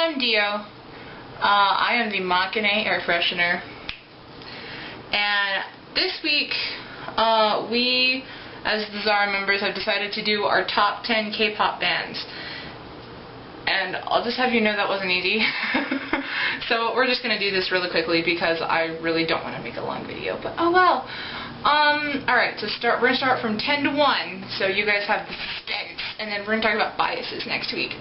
I'm Dio. I am the Makane air freshener. And this week, we, as the Zahra members, have decided to do our top 10 K-pop bands. And I'll just have you know that wasn't easy. So we're just going to do this really quickly because I really don't want to make a long video, but oh well. Alright, so we're going to start from 10 to 1, so you guys have the suspense, and then we're going to talk about biases next week.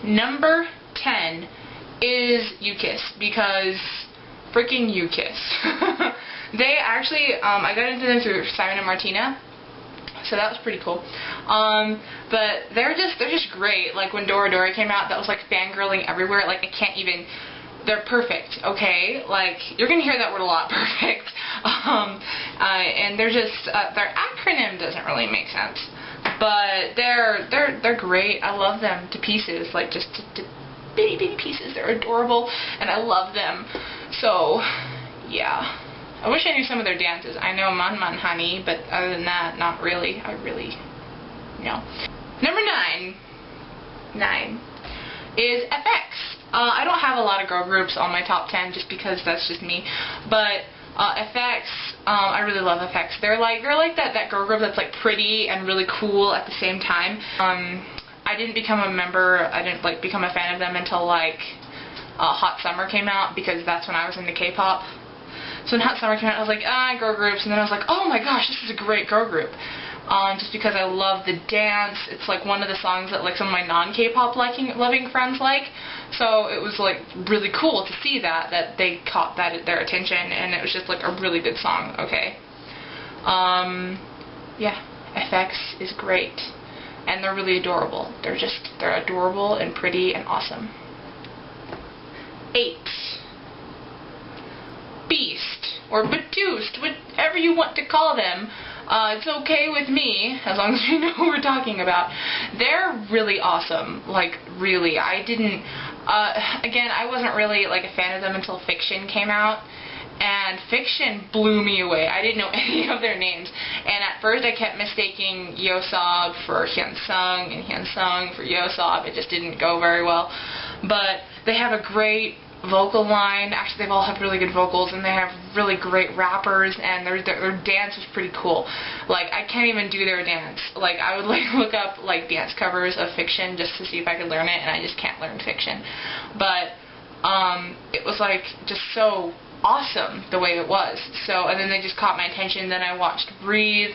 Number 10 is U-Kiss, because freaking U-Kiss. They actually, I got into them through Simon and Martina, so that was pretty cool. But they're just great. Like when Dora Dora came out, that was like fangirling everywhere. Like I can't even. They're perfect, okay? Like you're gonna hear that word a lot, perfect. And they're just their acronym doesn't really make sense, but they're great. I love them to pieces. Like just to bitty pieces. They're adorable, and I love them. So yeah. I wish I knew some of their dances. I know Man Man Honey, but other than that, not really. I really, no. Number 9 is FX. I don't have a lot of girl groups on my top 10 just because that's just me. But FX, I really love FX. They're like that girl group that's like pretty and really cool at the same time. I didn't become a member. I didn't like become a fan of them until like Hot Summer came out, because that's when I was into K-pop. So when Hot Summer came out, I was like, girl groups, and then I was like, oh my gosh, this is a great girl group. Just because I love the dance. It's like one of the songs that like some of my non-K-pop loving friends like. So it was like really cool to see that they caught their attention, and it was just like a really good song. Okay. Yeah, FX is great, and they're really adorable. They're adorable and pretty and awesome. 8. Beast, or Batoost, whatever you want to call them. It's okay with me, as long as you know who we're talking about. They're really awesome, like, really. I didn't, again, I wasn't really, like, a fan of them until Fiction came out, and Fiction blew me away. I didn't know any of their names, and at first I kept mistaking Yeosob for Hyunsung, and Hyunsung for Yeosob. It just didn't go very well, but they have a great vocal line. Actually, they all have really good vocals, and they have really great rappers, and their dance was pretty cool. Like, I can't even do their dance. Like, I would like look up like dance covers of Fiction just to see if I could learn it, and I just can't learn Fiction. But it was like just so awesome the way it was. So, and then they just caught my attention. Then I watched Breathe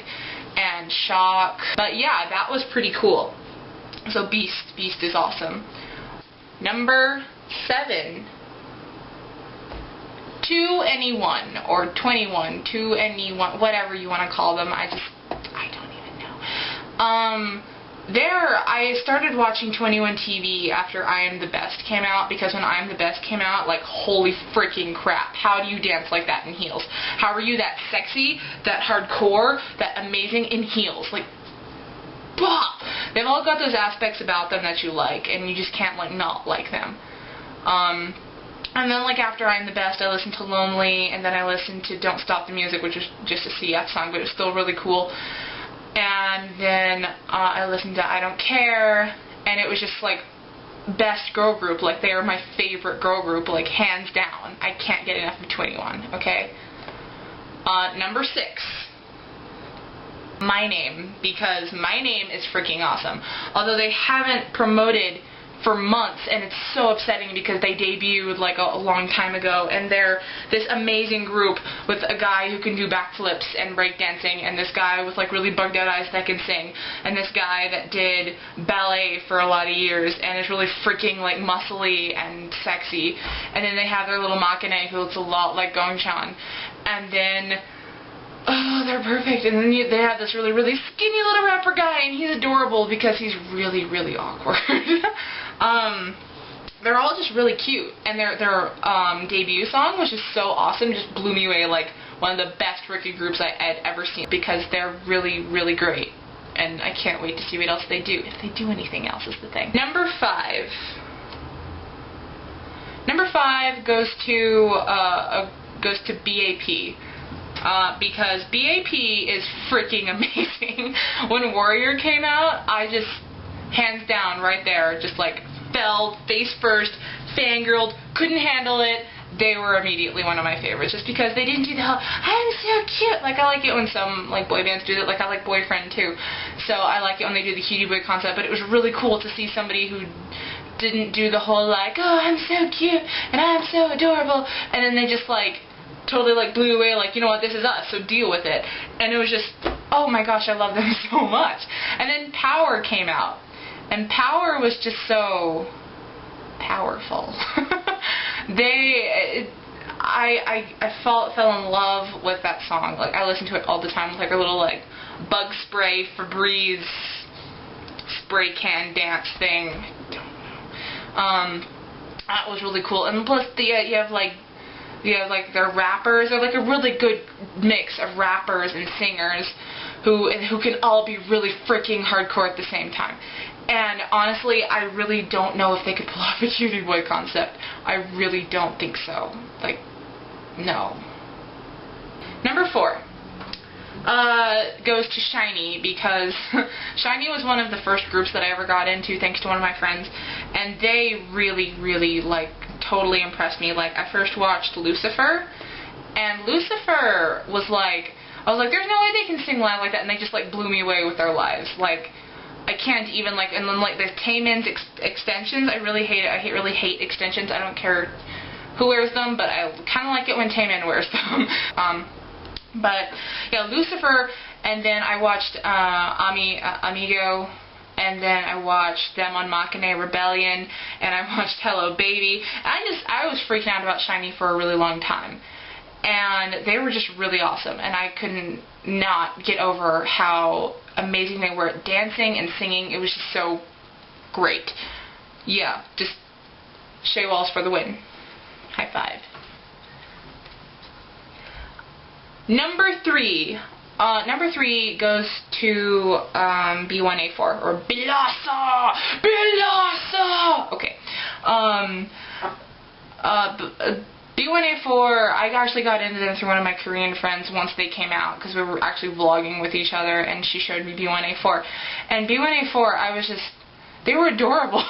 and Shock. But yeah, that was pretty cool. So Beast is awesome. Number 7. 2NE1 or 21, 2NE1, whatever you want to call them. I don't even know. I started watching 21 TV after I Am the Best came out, because when I Am the Best came out, like, holy freaking crap, how do you dance like that in heels? How are you that sexy, that hardcore, that amazing in heels? Like, bah! They've all got those aspects about them that you like, and you just can't, like, not like them. And then, like, after I'm the Best, I listened to Lonely, and then I listened to Don't Stop the Music, which was just a CF song, but it was still really cool. And then I listened to I Don't Care, and it was just, like, best girl group. Like, they are my favorite girl group, like, hands down. I can't get enough of 21, okay? Number 6. My Name, because My Name is freaking awesome. Although they haven't promoted for months, and it's so upsetting because they debuted like a long time ago, and they're this amazing group with a guy who can do backflips and breakdancing, and this guy with like really bugged out eyes that can sing, and this guy that did ballet for a lot of years and is really freaking like muscly and sexy, and then they have their little Makane who looks a lot like Gongchan, and then oh, they're perfect. And then they have this really skinny little rapper guy, and he's adorable because he's really awkward. They're all just really cute, and their debut song was just so awesome, just blew me away, like one of the best rookie groups I'd ever seen, because they're really great, and I can't wait to see what else they do, if they do anything else is the thing. Number 5. Number 5 goes to b.a.p. Because b.a.p is freaking amazing. When Warrior came out, I just, hands down, right there, just like fell face first, fangirled, couldn't handle it. They were immediately one of my favorites, just because they didn't do the whole, I'm so cute. Like, I like it when some, like, boy bands do that. Like, I like Boyfriend, too. So, I like it when they do the cutie boy concept, but it was really cool to see somebody who didn't do the whole, like, oh, I'm so cute, and I'm so adorable, and then they just, like, totally, like, blew away, like, you know what, this is us, so deal with it. And it was just, oh my gosh, I love them so much. And then Power came out, and Power was just so powerful. I fell in love with that song. Like, I listened to it all the time with, like, a little, like, bug spray Febreze spray can dance thing. I don't know. That was really cool. And plus, you have their rappers. They're like a really good mix of rappers and singers who can all be really freaking hardcore at the same time. And honestly, I really don't know if they could pull off a cutie boy concept. I really don't think so. Like, no. Number 4 goes to SHINee, because SHINee was one of the first groups that I ever got into, thanks to one of my friends, and they really, really, like, totally impressed me. Like, I first watched Lucifer, and Lucifer was like, I was like, there's no way they can sing live like that, and they just, like, blew me away with their lives. Like, I can't even, like, and then, like, the Taemin's extensions, I really hate it. I really hate extensions. I don't care who wears them, but I kind of like it when Taemin wears them. But, yeah, Lucifer, and then I watched Amigo, and then I watched them on Machine Rebellion, and I watched Hello Baby. I was freaking out about SHINee for a really long time. And they were just really awesome, and I couldn't not get over how amazing they were at dancing and singing. It was just so great. Yeah, just Shea Walls for the win. High five. Number 3 goes to B1A4, or b.a.p. Okay. B1A4, I actually got into them through one of my Korean friends once they came out, because we were actually vlogging with each other, and she showed me B1A4. And B1A4, I was just, they were adorable.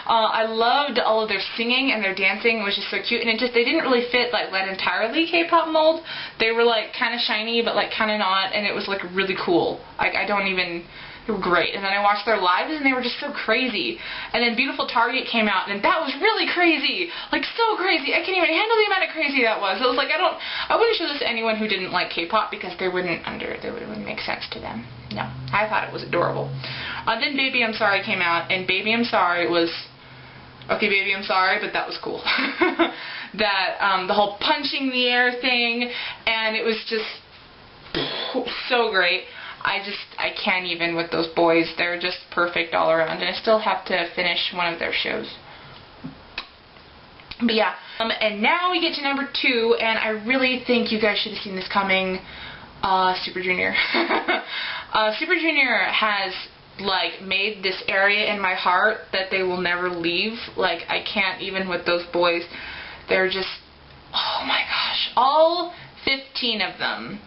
I loved all of their singing, and their dancing was just so cute, and they didn't really fit, like, that entirely K-pop mold. They were, like, kind of shiny, but, like, kind of not, and it was, like, really cool. They were great. And then I watched their lives, and they were just so crazy. And then Beautiful Target came out, and that was really crazy. Like, so crazy. I can't even handle the amount of crazy that was. It was like, I wouldn't show this to anyone who didn't like K-pop, because it wouldn't make sense to them. No. I thought it was adorable. Then Baby I'm Sorry came out, and Baby I'm Sorry was, okay, Baby I'm Sorry, but that was cool. The whole punching the air thing, and it was just so great. I can't even with those boys. They're just perfect all around, and I still have to finish one of their shows. But yeah, and now we get to number 2, and I really think you guys should have seen this coming. Super Junior. Super Junior has, like, made this area in my heart that they will never leave. Like, I can't even with those boys. They're just, oh my gosh, all 15 of them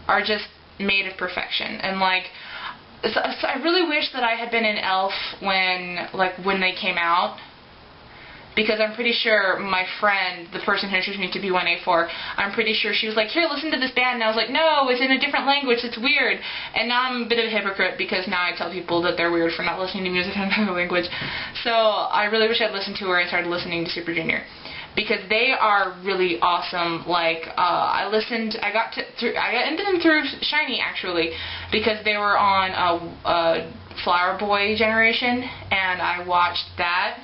are just made of perfection. And, like, so I really wish that I had been an ELF when they came out, because I'm pretty sure my friend, the person who introduced me to B1A4, I'm pretty sure she was like, here, listen to this band, and I was like, no, it's in a different language, it's weird. And now I'm a bit of a hypocrite, because now I tell people that they're weird for not listening to music in another language. So I really wish I'd listened to her and started listening to Super Junior, because they are really awesome. Like, I got into them through SHINee, actually, because they were on Flower Boy Generation, and I watched that,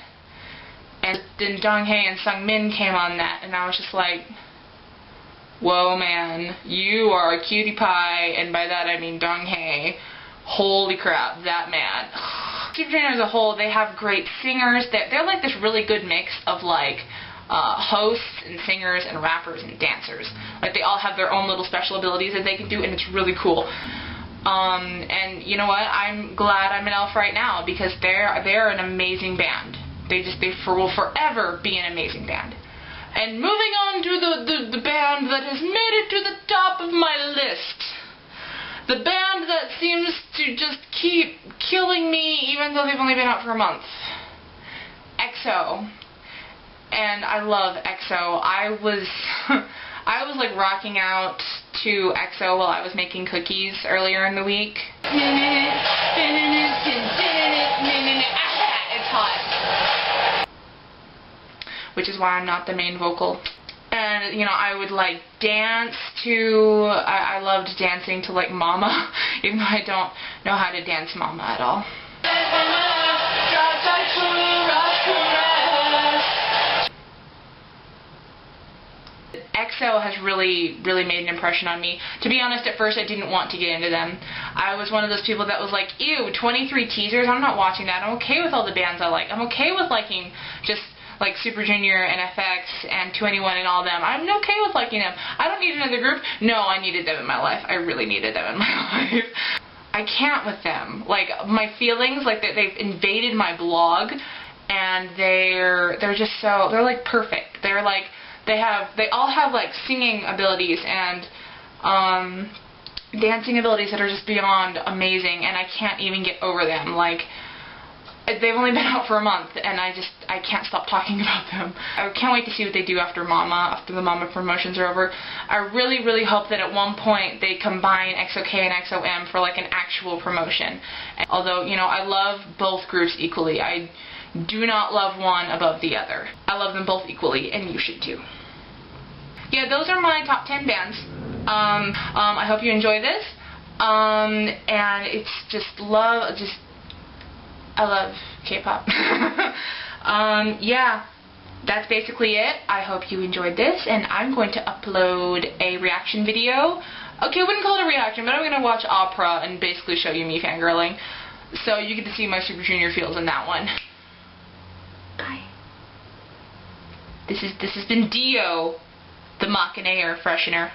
and then Donghae and Sungmin came on that, and I was just like, whoa, man, you are a cutie pie, and by that I mean Donghae. Holy crap, that man. Super Junior as a whole, they have great singers. They're like this really good mix of, like, hosts and singers and rappers and dancers. Like, they all have their own little special abilities that they can do, and it's really cool. And you know what? I'm glad I'm an ELF right now, because they're an amazing band. They will forever be an amazing band. And moving on to the band that has made it to the top of my list. The band that seems to just keep killing me, even though they've only been out for a month. EXO, and I love EXO. I was I was like rocking out to EXO while I was making cookies earlier in the week. It's hot. Which is why I'm not the main vocal. And, you know, I would like dance to, I loved dancing to like Mama, even though I don't know how to dance Mama at all. EXO has really made an impression on me. To be honest, at first I didn't want to get into them. I was one of those people that was like, ew, 23 teasers, I'm not watching that. I'm okay with all the bands I like. I'm okay with liking just like Super Junior and FX and 2NE1 and all them. I'm okay with liking them. I don't need another group. No, I needed them in my life. I really needed them in my life. I can't with them. Like, my feelings, like, they've invaded my blog, and they're just so, they're like perfect. They're like, they all have like singing abilities and dancing abilities that are just beyond amazing, and I can't even get over them. Like, they've only been out for a month, and I can't stop talking about them. I can't wait to see what they do after Mama, after the Mama promotions are over. I really hope that at one point they combine exo-k and exo-m for like an actual promotion. Although, you know, I love both groups equally. I do not love one above the other. I love them both equally, and you should too. Yeah, those are my top 10 bands. I hope you enjoy this. And it's just I love K-pop. Yeah, that's basically it. I hope you enjoyed this, and I'm going to upload a reaction video. Okay, I wouldn't call it a reaction, but I'm going to watch opera and basically show you me fangirling. So you get to see my Super Junior feels in that one. Bye. This has been Dio, the Mach and Air freshener.